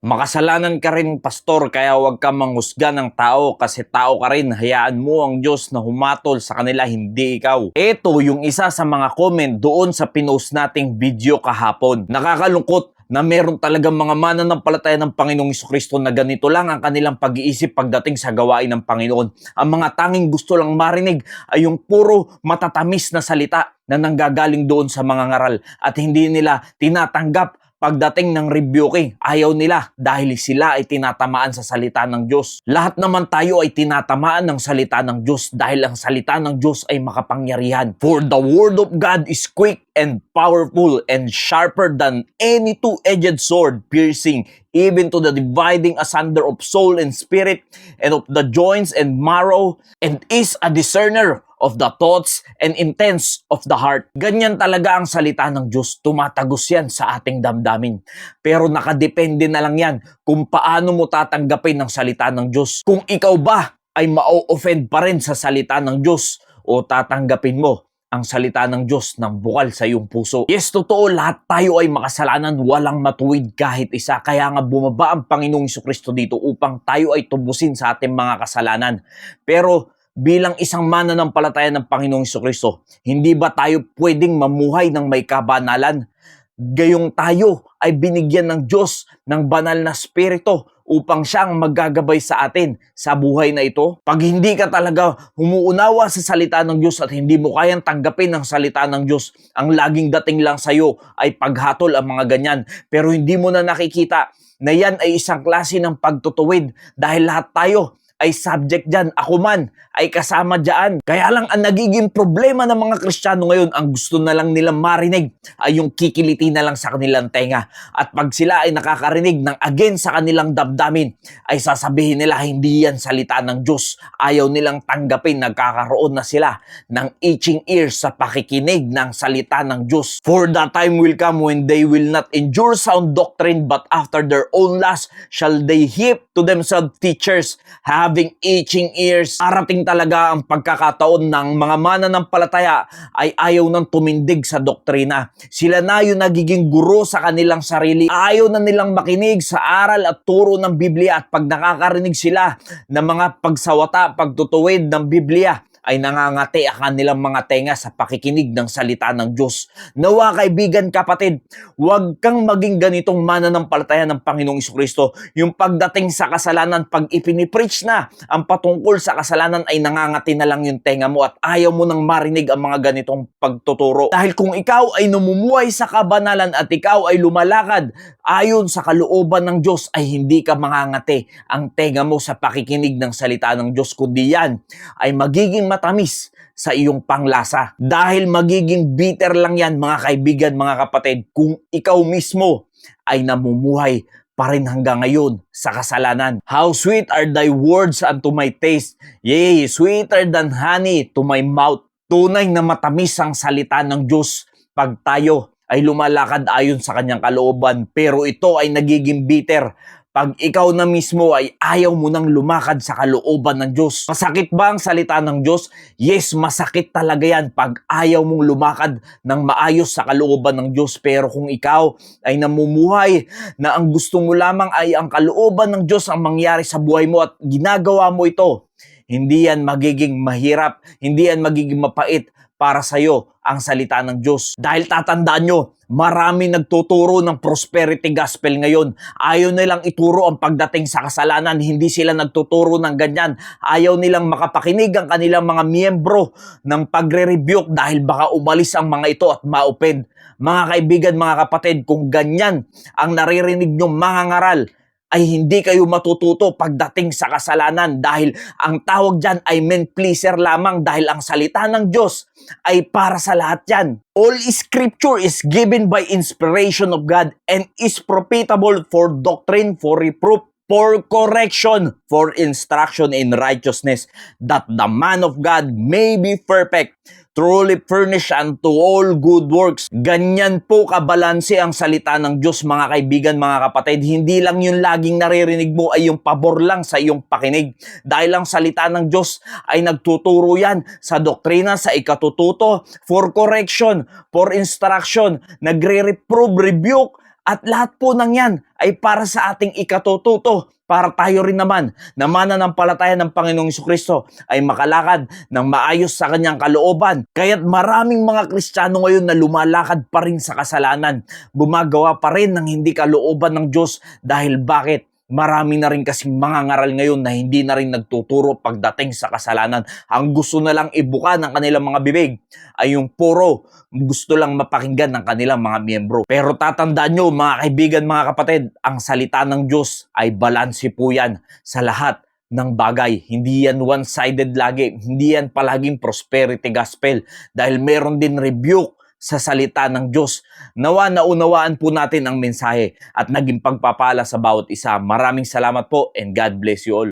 Makasalanan ka rin, pastor, kaya huwag ka manghusga ng tao kasi tao ka rin. Hayaan mo ang Diyos na humatol sa kanila, hindi ikaw. Ito yung isa sa mga comment doon sa pinost nating video kahapon. Nakakalungkot na meron talagang mga mananampalataya ng Panginoong Jesucristo na ganito lang ang kanilang pag-iisip pagdating sa gawain ng Panginoon. Ang mga tanging gusto lang marinig ay yung puro matatamis na salita na nanggagaling doon sa mga ngaral at hindi nila tinatanggap pagdating ng rebuking. Ayaw nila dahil sila ay tinatamaan sa salita ng Diyos. Lahat naman tayo ay tinatamaan ng salita ng Diyos dahil ang salita ng Diyos ay makapangyarihan. For the word of God is quick and powerful and sharper than any two-edged sword, piercing even to the dividing asunder of soul and spirit and of the joints and marrow, and is a discerner of the thoughts and intents of the heart. Ganyan talaga ang salita ng Diyos. Tumatagos yan sa ating damdamin. Pero nakadepende na lang yan kung paano mo tatanggapin ang salita ng Diyos. Kung ikaw ba ay ma-offend pa rin sa salita ng Diyos o tatanggapin mo ang salita ng Diyos ng bukal sa iyong puso. Yes, totoo, lahat tayo ay makasalanan, walang matuwid kahit isa. Kaya nga bumaba ang Panginoong Jesucristo dito upang tayo ay tubusin sa ating mga kasalanan. Pero bilang isang mananampalataya ng Panginoong Jesucristo, hindi ba tayo pwedeng mamuhay ng may kabanalan? Gayong tayo ay binigyan ng Diyos ng banal na spirito upang siyang maggagabay sa atin sa buhay na ito. Pag hindi ka talaga humuunawa sa salita ng Diyos at hindi mo kayang tanggapin ang salita ng Diyos, ang laging dating lang sa iyo ay paghatol ang mga ganyan. Pero hindi mo na nakikita na yan ay isang klase ng pagtutuwid dahil lahat tayo ay subject dyan. Ako man ay kasama dyan. Kaya lang ang nagiging problema ng mga Kristiyano ngayon, ang gusto na lang nilang marinig ay yung kikiliti na lang sa kanilang tenga. At pag sila ay nakakarinig ng against sa kanilang damdamin, ay sasabihin nila hindi yan salita ng Diyos. Ayaw nilang tanggapin, nagkakaroon na sila ng itching ears sa pakikinig ng salita ng Diyos. For the time will come when they will not endure sound doctrine, but after their own lust shall they heap to themselves teachers having itching ears. Arating talaga ang pagkakataon ng mga mananampalataya ay ayaw nang tumindig sa doktrina. Sila na yung nagiging guro sa kanilang sarili. Ayaw na nilang makinig sa aral at turo ng Biblia, at pag nakakarinig sila ng mga pagsawata, pagtutuwid ng Biblia, ay nangangati ang kanilang mga tenga sa pakikinig ng salita ng Diyos. Nawa kaibigan, kapatid, huwag kang maging ganitong mananampalataya ng Panginoong Jesucristo. Yung pagdating sa kasalanan, pag ipinipreach na ang patungkol sa kasalanan, ay nangangati na lang yung tenga mo at ayaw mo nang marinig ang mga ganitong pagtuturo. Dahil kung ikaw ay namumuhay sa kabanalan at ikaw ay lumalakad ayon sa kalooban ng Diyos, ay hindi ka mangangati ang tenga mo sa pakikinig ng salita ng Diyos, kundi yan ay magiging matamis sa iyong panglasa. Dahil magiging bitter lang yan, mga kaibigan, mga kapatid, kung ikaw mismo ay namumuhay pa rin hanggang ngayon sa kasalanan. How sweet are thy words unto my taste, yea, sweeter than honey to my mouth. Tunay na matamis ang salita ng Diyos pag tayo ay lumalakad ayon sa kanyang kalooban, pero ito ay nagiging bitter pag ikaw na mismo ay ayaw mo nang lumakad sa kalooban ng Diyos. Masakit ba ang salita ng Diyos? Yes, masakit talaga yan pag ayaw mong lumakad ng maayos sa kalooban ng Diyos. Pero kung ikaw ay namumuhay na ang gusto mo lamang ay ang kalooban ng Diyos ang mangyari sa buhay mo at ginagawa mo ito, hindi yan magiging mahirap, hindi yan magiging mapait para sa iyo ang salita ng Diyos. Dahil tatandaan nyo, marami nagtuturo ng prosperity gospel ngayon. Ayaw nilang ituro ang pagdating sa kasalanan. Hindi sila nagtuturo ng ganyan. Ayaw nilang makapakinig ang kanilang mga miyembro ng pagre-rebuke dahil baka umalis ang mga ito at ma-offend. Mga kaibigan, mga kapatid, kung ganyan ang naririnig nyong mga ngaral, ay hindi kayo matututo pagdating sa kasalanan dahil ang tawag dyan ay men pleaser lamang, dahil ang salita ng Diyos ay para sa lahat yan. All scripture is given by inspiration of God and is profitable for doctrine, for reproof, for correction, for instruction in righteousness, that the man of God may be perfect, truly furnished unto all good works. Ganyan po kabalanse ang salita ng Diyos, mga kaibigan, mga kapatid. Hindi lang yung laging naririnig mo ay yung pabor lang sa iyong pakinig. Dahil ang salita ng Diyos ay nagtuturo yan sa doktrina, sa ikatututo, for correction, for instruction, nagre-reprove, rebuke, At lahat po ng yan ay para sa ating ikatututo, para tayo rin naman na mananampalataya ng Panginoong Jesucristo ay makalakad ng maayos sa kanyang kalooban. Kaya't maraming mga Kristiyano ngayon na lumalakad pa rin sa kasalanan, gumagawa pa rin ng hindi kalooban ng Diyos dahil bakit? Marami na rin kasing mga ngaral ngayon na hindi na rin nagtuturo pagdating sa kasalanan. Ang gusto na lang ibuka ng kanilang mga bibig ay yung puro gusto lang mapakinggan ng kanilang mga miyembro. Pero tatandaan nyo mga kaibigan, mga kapatid, ang salita ng Diyos ay balanse po yan sa lahat ng bagay. Hindi yan one-sided lagi. Hindi yan palaging prosperity gospel. Dahil meron din rebuke sa salita ng Diyos. Nawa naunawaan po natin ang mensahe at naging pagpapala sa bawat isa. Maraming salamat po and God bless you all.